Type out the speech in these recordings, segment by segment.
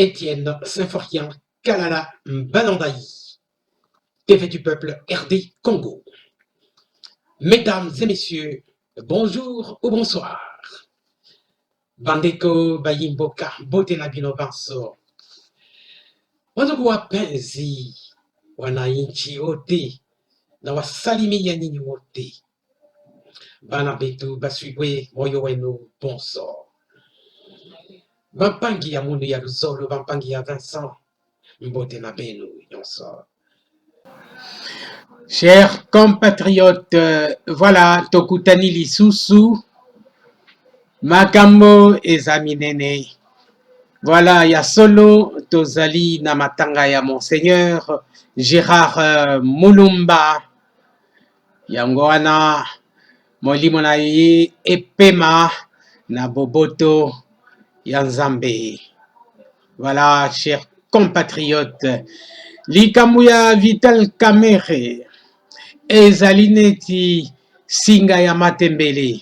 Étienne Symphorien Kalala Balandaï, TV du peuple RD Congo. Mesdames et messieurs, bonjour ou bonsoir. Bandeko Bayimboka Botenabino Banso. Wandugu wapenzi wananchi wote na wasalimia nyinyi wote, bana betu baswibwe moyo wenu bonso, bampangi ya mundu ya Luzolo, bampangi ya Vincent mbote na benu nyonso. Chers compatriotes, voilà tokutani lisusu makambo ezami nene. Voilà, ya solo tozali na matanga ya Monseigneur Gérard Mulumba, yango wana molimo na ye epema na boboto ya Nzambe. Voilà, chers compatriotes, likambo ya Vital Kamerhe ezali neti singa ya matembele.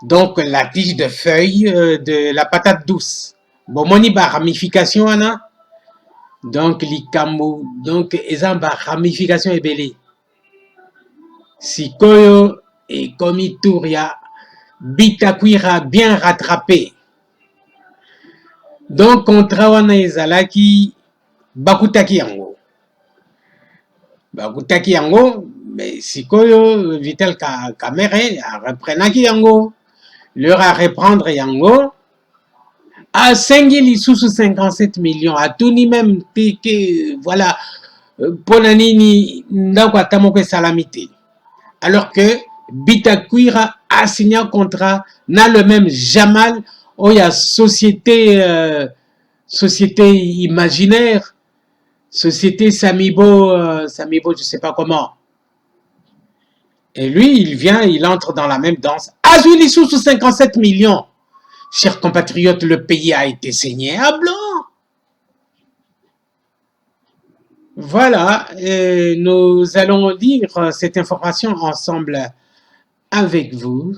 Donc la tige de feuille de la patate douce. Bomoni ba ramification wana. Donc likambo, donc eza ba ramification ebele. Sikoyo et komituria bitakwira bien rattrapé. Donc kontra wana ezalaki bakutaki yango. Bakutaki yango, mais sikoyo Vital Kamerhe reprenaki yango. Leur à reprendre yango à 57 millions à tout ni même que voilà ponanini ndako atamoko salamité, alors que Bitakwira a signé un contrat na le même Jamal oya société société imaginaire, société Samibo Samibo je sais pas comment. Et lui, il vient, il entre dans la même danse. Azuli sous 57 millions. Chers compatriotes, le pays a été saigné à blanc. Voilà, nous allons lire cette information ensemble avec vous,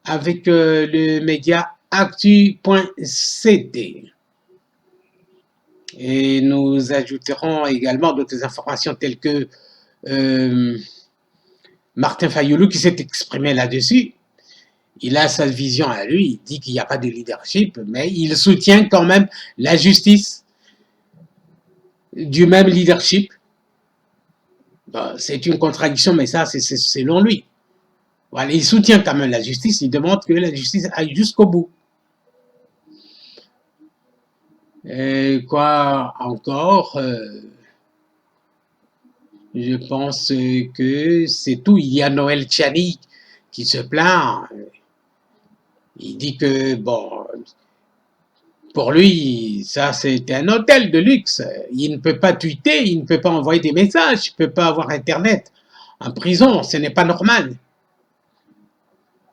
avec le média actu.cd. Et nous ajouterons également d'autres informations telles que Martin Fayoulou qui s'est exprimé là-dessus. Il a sa vision à lui, il dit qu'il n'y a pas de leadership, mais il soutient quand même la justice du même leadership. Bon, c'est une contradiction, mais ça, c'est selon lui. Voilà, il soutient quand même la justice, il demande que la justice aille jusqu'au bout. Et quoi encore je pense que c'est tout. Il y a Noël Tchani qui se plaint. Il dit que, bon, pour lui, ça c'est un hôtel de luxe. Il ne peut pas tweeter, il ne peut pas envoyer des messages, il ne peut pas avoir Internet. En prison, ce n'est pas normal.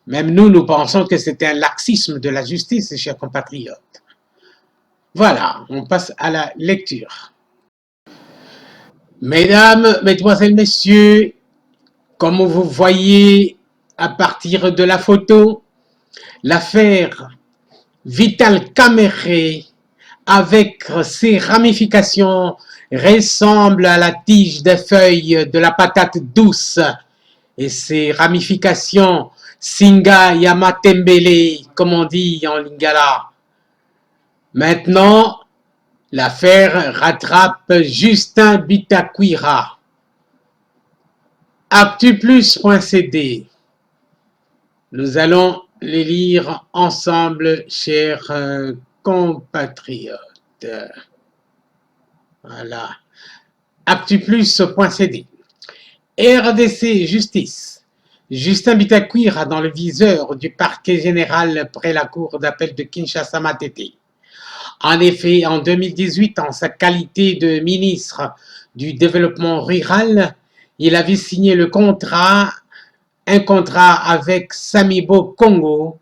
Même nous, nous pensons que c'est un laxisme de la justice, chers compatriotes. Voilà, on passe à la lecture. Mesdames, mesdemoiselles, messieurs, comme vous voyez à partir de la photo, l'affaire Vital Kamerhe avec ses ramifications ressemble à la tige des feuilles de la patate douce et ses ramifications Singa Yamatembele, comme on dit en lingala. Maintenant, l'affaire rattrape Justin Bitakwira. Actuplus.cd. Nous allons les lire ensemble, chers compatriotes. Voilà. Actuplus.cd. RDC Justice. Justin Bitakwira dans le viseur du parquet général près la cour d'appel de Kinshasa Matete. En effet, en 2018, en sa qualité de ministre du Développement rural, il avait signé un contrat avec Samibo Congo,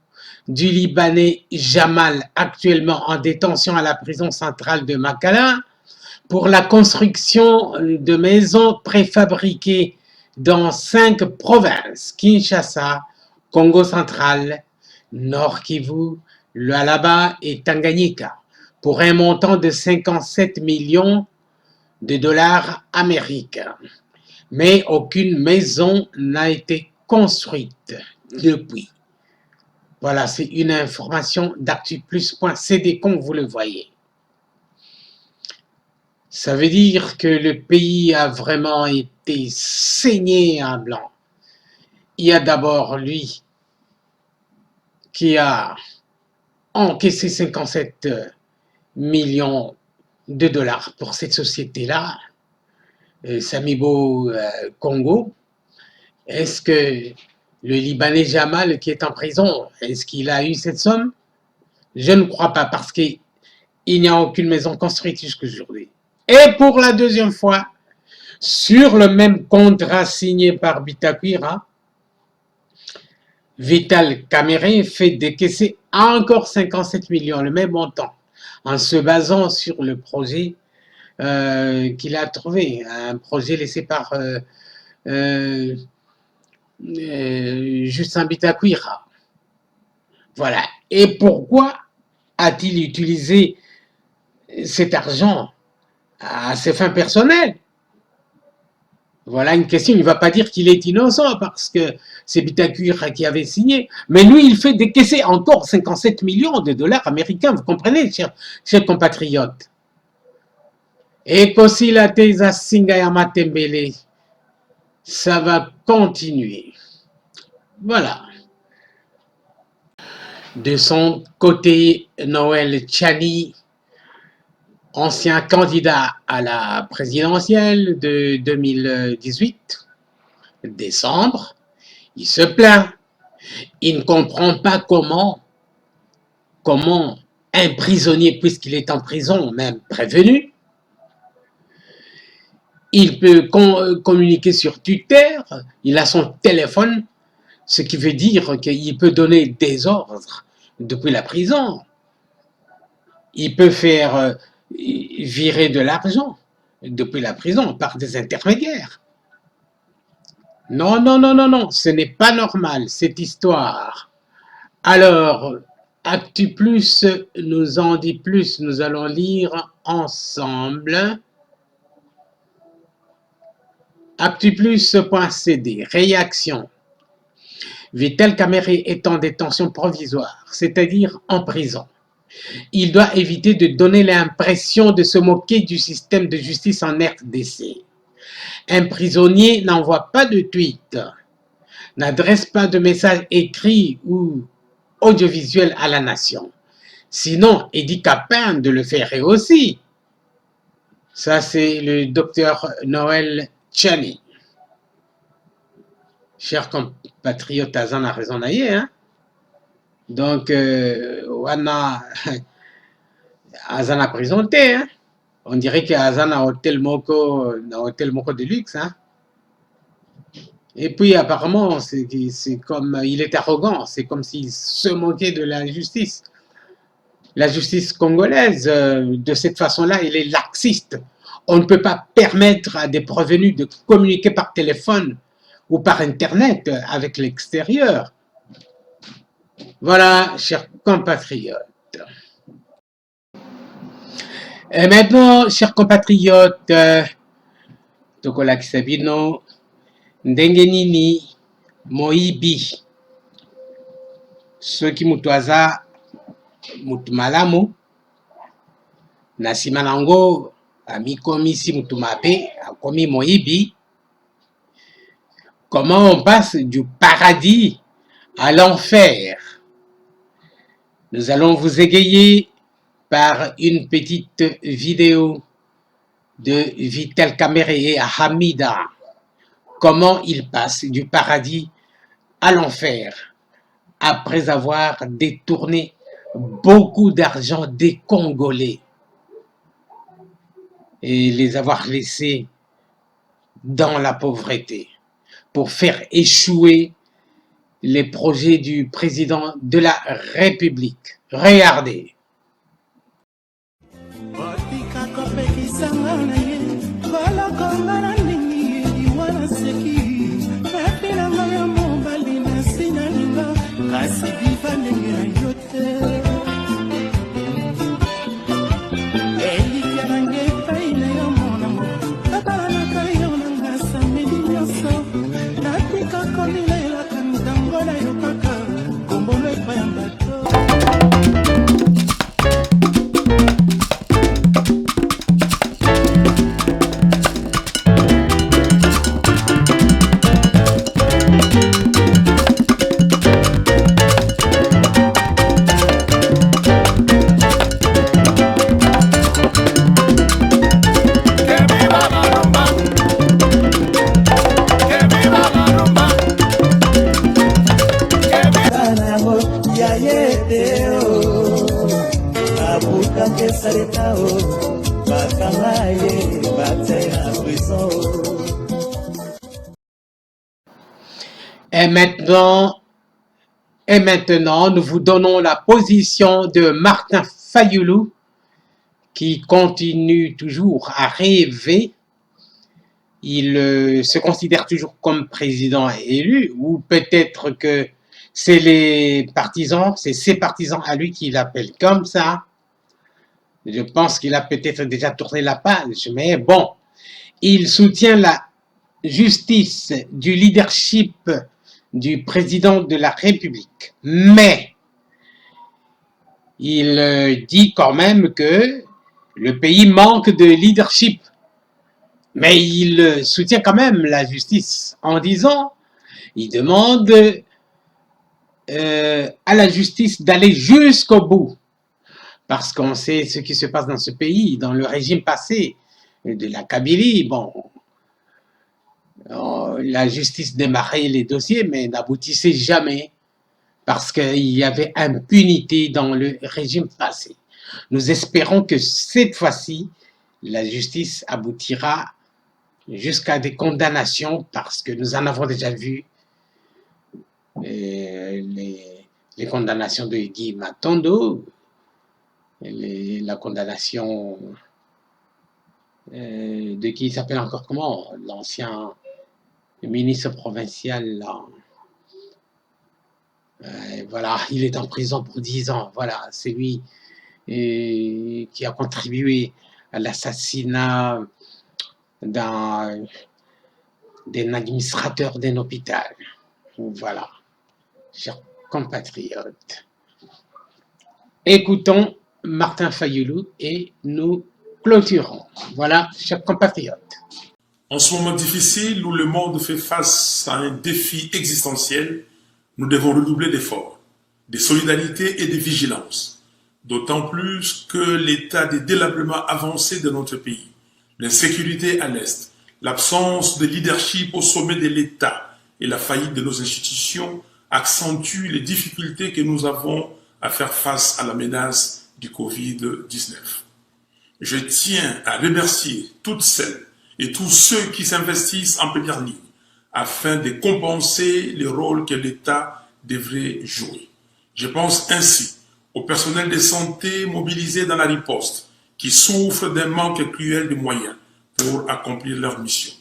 du Libanais Jamal, actuellement en détention à la prison centrale de Makala, pour la construction de maisons préfabriquées dans 5 provinces, Kinshasa, Congo central, Nord Kivu, Lualaba et Tanganyika, pour un montant de 57 millions de dollars américains. Mais aucune maison n'a été construite depuis. Voilà, c'est une information d'actuplus.cd comme vous le voyez. Ça veut dire que le pays a vraiment été saigné en blanc. Il y a d'abord lui qui a encaissé 57 millions de dollars pour cette société-là, Samibo Congo. Est-ce que le Libanais Jamal qui est en prison, est-ce qu'il a eu cette somme? Je ne crois pas parce qu'il n'y a aucune maison construite jusqu'aujourd'hui. Et pour la deuxième fois, sur le même contrat signé par Bitakwira, Vital Kamerhe fait décaisser encore 57 millions, le même montant, en se basant sur le projet qu'il a trouvé, un projet laissé par Justin Bitakwira. Voilà. Et pourquoi a-t-il utilisé cet argent à ses fins personnelles? Voilà une question. Il ne va pas dire qu'il est innocent parce que c'est Bitakwira qui avait signé. Mais lui, il fait décaisser encore 57 millions de dollars américains. Vous comprenez, chers compatriotes? Et qu'aussi la Teza Singayama Tembele, ça va continuer. Voilà. De son côté, Noël Tchani, ancien candidat à la présidentielle de 2018, décembre, il se plaint. Il ne comprend pas comment un prisonnier, puisqu'il est en prison, même prévenu, il peut communiquer sur Twitter, il a son téléphone, ce qui veut dire qu'il peut donner des ordres depuis la prison. Il peut faire virer de l'argent depuis la prison par des intermédiaires. Non, non, non, non, non, ce n'est pas normal cette histoire. Alors, Actu Plus nous en dit plus, nous allons lire ensemble. Actuplus.cd, réaction. Vital Kamerhe est en détention provisoire, c'est-à-dire en prison. Il doit éviter de donner l'impression de se moquer du système de justice en RDC. Un prisonnier n'envoie pas de tweet, n'adresse pas de message écrit ou audiovisuel à la nation. Sinon, Edi Capin de le faire aussi. Ça, c'est le docteur Noël Tchani. Chers compatriotes, Azan a raison d'ailleurs, hein? Donc, wana Azan a présenté, hein? On dirait qu'Azan a hôtel moko de luxe, hein? Et puis apparemment, c'est comme il est arrogant, c'est comme s'il se moquait de la justice. La justice congolaise, de cette façon-là, elle est laxiste. On ne peut pas permettre à des prévenus de communiquer par téléphone ou par Internet avec l'extérieur. Voilà, chers compatriotes. Et maintenant, chers compatriotes, Tokola Kisabino, Ndengenini, Moibi, ceux qui mutuaza mutumalamu, Nasimanango, Amikomi si mutumape, Akomi Moibi. Comment on passe du paradis à l'enfer? Nous allons vous égayer par une petite vidéo de Vital Kamerhe et Hamida. Comment il passe du paradis à l'enfer après avoir détourné beaucoup d'argent des Congolais et les avoir laissés dans la pauvreté pour faire échouer les projets du président de la République. Regardez. Et maintenant, nous vous donnons la position de Martin Fayulu, qui continue toujours à rêver. Il se considère toujours comme président élu, ou peut-être que c'est ses partisans à lui qui l'appellent comme ça. Je pense qu'il a peut-être déjà tourné la page, mais bon, il soutient la justice du leadership du président de la République. Mais il dit quand même que le pays manque de leadership. Mais il soutient quand même la justice en disant, il demande à la justice d'aller jusqu'au bout. Parce qu'on sait ce qui se passe dans ce pays, dans le régime passé de la Kabylie. Bon, la justice démarrait les dossiers, mais n'aboutissait jamais parce qu'il y avait impunité dans le régime passé. Nous espérons que cette fois-ci, la justice aboutira jusqu'à des condamnations parce que nous en avons déjà vu les condamnations de Guy Matondo, la condamnation de qui s'appelle encore comment, l'ancien ministre provincial là. Voilà, il est en prison pour 10 ans. Voilà, c'est lui qui a contribué à l'assassinat d'un administrateur d'un hôpital. Voilà, chers compatriotes. Écoutons Martin Fayulu et nous clôturons. Voilà, chers compatriotes. En ce moment difficile où le monde fait face à un défi existentiel, nous devons redoubler d'efforts, de solidarité et de vigilance. D'autant plus que l'état de délabrement avancé de notre pays, l'insécurité à l'Est, l'absence de leadership au sommet de l'État et la faillite de nos institutions accentuent les difficultés que nous avons à faire face à la menace du Covid-19. Je tiens à remercier toutes celles et tous ceux qui s'investissent en première ligne afin de compenser le rôle que l'État devrait jouer. Je pense ainsi au personnel de santé mobilisé dans la riposte, qui souffrent d'un manque cruel de moyens pour accomplir leur mission,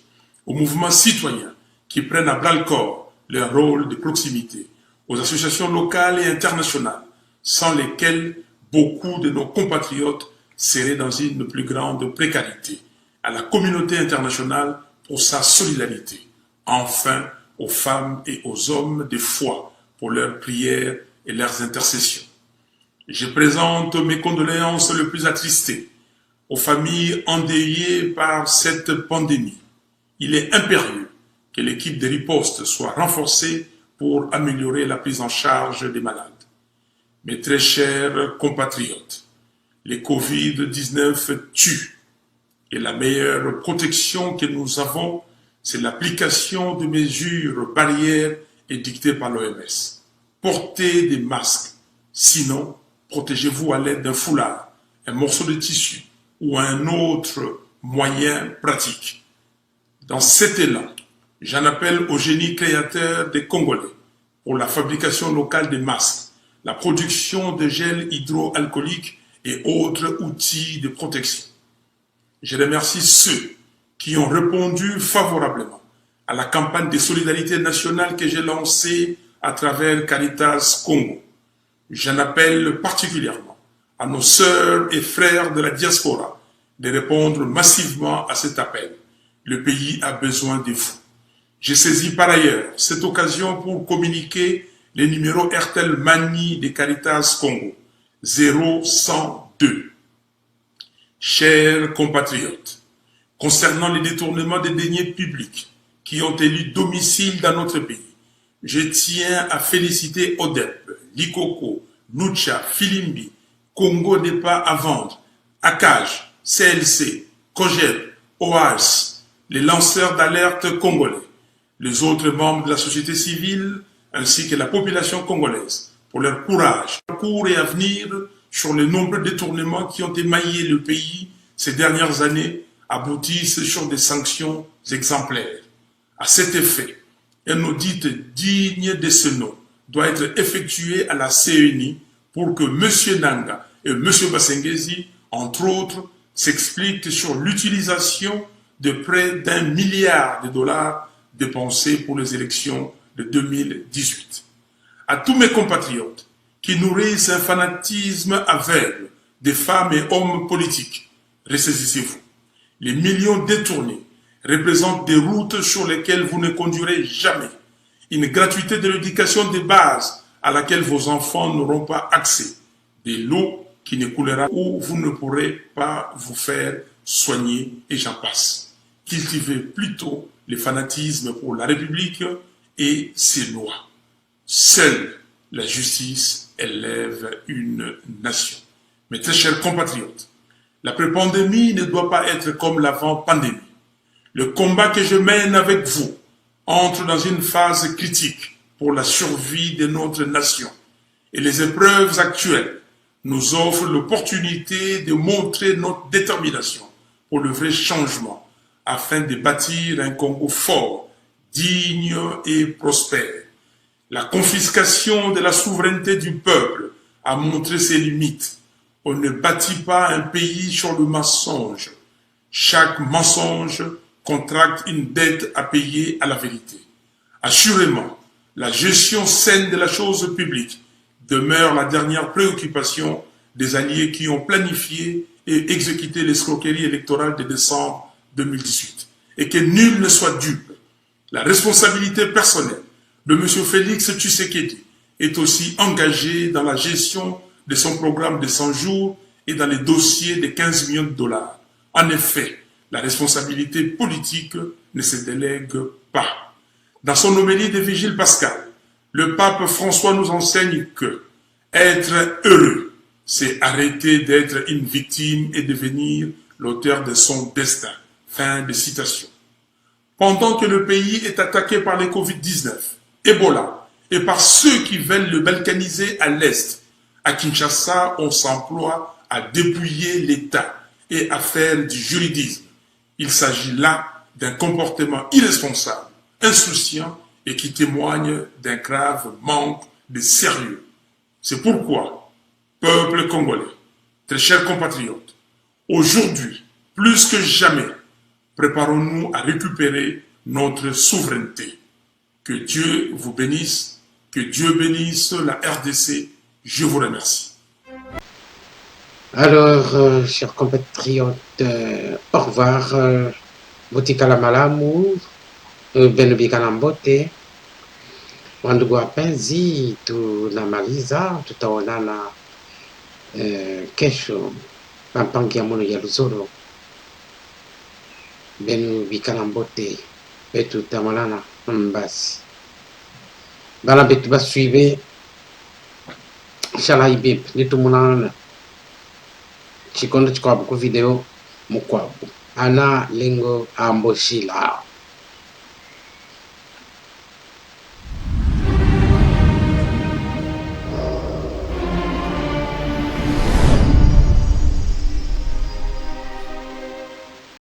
aux mouvements citoyens qui prennent à bras-le-corps leur rôle de proximité, aux associations locales et internationales, sans lesquelles beaucoup de nos compatriotes seraient dans une plus grande précarité, à la communauté internationale pour sa solidarité, enfin aux femmes et aux hommes de foi pour leurs prières et leurs intercessions. Je présente mes condoléances les plus attristées aux familles endeuillées par cette pandémie. Il est impérieux que l'équipe de riposte soit renforcée pour améliorer la prise en charge des malades. Mes très chers compatriotes, le Covid-19 tue et la meilleure protection que nous avons, c'est l'application de mesures barrières édictées par l'OMS. Portez des masques, sinon protégez-vous à l'aide d'un foulard, un morceau de tissu ou un autre moyen pratique. Dans cet élan, j'en appelle au génie créateur des Congolais pour la fabrication locale des masques, la production de gel hydroalcoolique et autres outils de protection. Je remercie ceux qui ont répondu favorablement à la campagne de solidarité nationale que j'ai lancée à travers Caritas Congo. J'en appelle particulièrement à nos sœurs et frères de la diaspora de répondre massivement à cet appel. Le pays a besoin de vous. J'ai saisi par ailleurs cette occasion pour communiquer les numéros Airtel Money de Caritas Congo 0102. Chers compatriotes, concernant les détournements des deniers publics qui ont élu domicile dans notre pays, je tiens à féliciter ODEP, Likoko, Lucha, Filimbi, Congo n'est pas à vendre, ACAJ, CLC, COGEP, OAS, les lanceurs d'alerte congolais, les autres membres de la société civile ainsi que la population congolaise pour leur courage, parcours et avenir sur les nombreux détournements qui ont émaillé le pays ces dernières années aboutissent sur des sanctions exemplaires. À cet effet, un audit digne de ce nom doit être effectué à la CENI pour que M. Nanga et M. Basengezi, entre autres, s'expliquent sur l'utilisation de près d'1 milliard de dollars dépensés pour les élections de 2018. À tous mes compatriotes qui nourrissent un fanatisme aveugle des femmes et hommes politiques, ressaisissez-vous. Les millions détournés représentent des routes sur lesquelles vous ne conduirez jamais, une gratuité de l'éducation de base à laquelle vos enfants n'auront pas accès, de l'eau qui ne coulera où vous ne pourrez pas vous faire soigner, et j'en passe. Cultivez plutôt le fanatisme pour la République et ses lois. Seule la justice élève une nation. Mes très chers compatriotes, la pré-pandémie ne doit pas être comme l'avant-pandémie. Le combat que je mène avec vous entre dans une phase critique pour la survie de notre nation. Et les épreuves actuelles nous offrent l'opportunité de montrer notre détermination pour le vrai changement afin de bâtir un Congo fort, digne et prospère. La confiscation de la souveraineté du peuple a montré ses limites. On ne bâtit pas un pays sur le mensonge. Chaque mensonge contracte une dette à payer à la vérité. Assurément, la gestion saine de la chose publique demeure la dernière préoccupation des alliés qui ont planifié et exécuté l'escroquerie électorale de décembre 2018. Et que nul ne soit dupe. La responsabilité personnelle de M. Félix Tshisekedi est aussi engagée dans la gestion de son programme de 100 jours et dans les dossiers de 15 millions de dollars. En effet, la responsabilité politique ne se délègue pas. Dans son homélie de Vigile Pascal, le pape François nous enseigne que être heureux, c'est arrêter d'être une victime et devenir l'auteur de son destin. Fin de citation. Pendant que le pays est attaqué par les Covid-19, Ebola, et par ceux qui veulent le balkaniser à l'Est, à Kinshasa, on s'emploie à dépouiller l'État et à faire du juridisme. Il s'agit là d'un comportement irresponsable, insouciant et qui témoigne d'un grave manque de sérieux. C'est pourquoi, peuple congolais, très chers compatriotes, aujourd'hui, plus que jamais, préparons-nous à récupérer notre souveraineté. Que Dieu vous bénisse, que Dieu bénisse la RDC. Je vous remercie. Alors, chers compatriotes, au revoir. Butikala malamu, benubika na mbote. Wandugu wapenzi, tunamaliza, tutaonana kesho pampangia mono ya Luzoro. Benubika na mbote, betu tamalana mbasi. Bala betu basuive, shala ibib, nitumunana. Chikondo chikwabu ku video mukwabu. Ana lingo amboshila.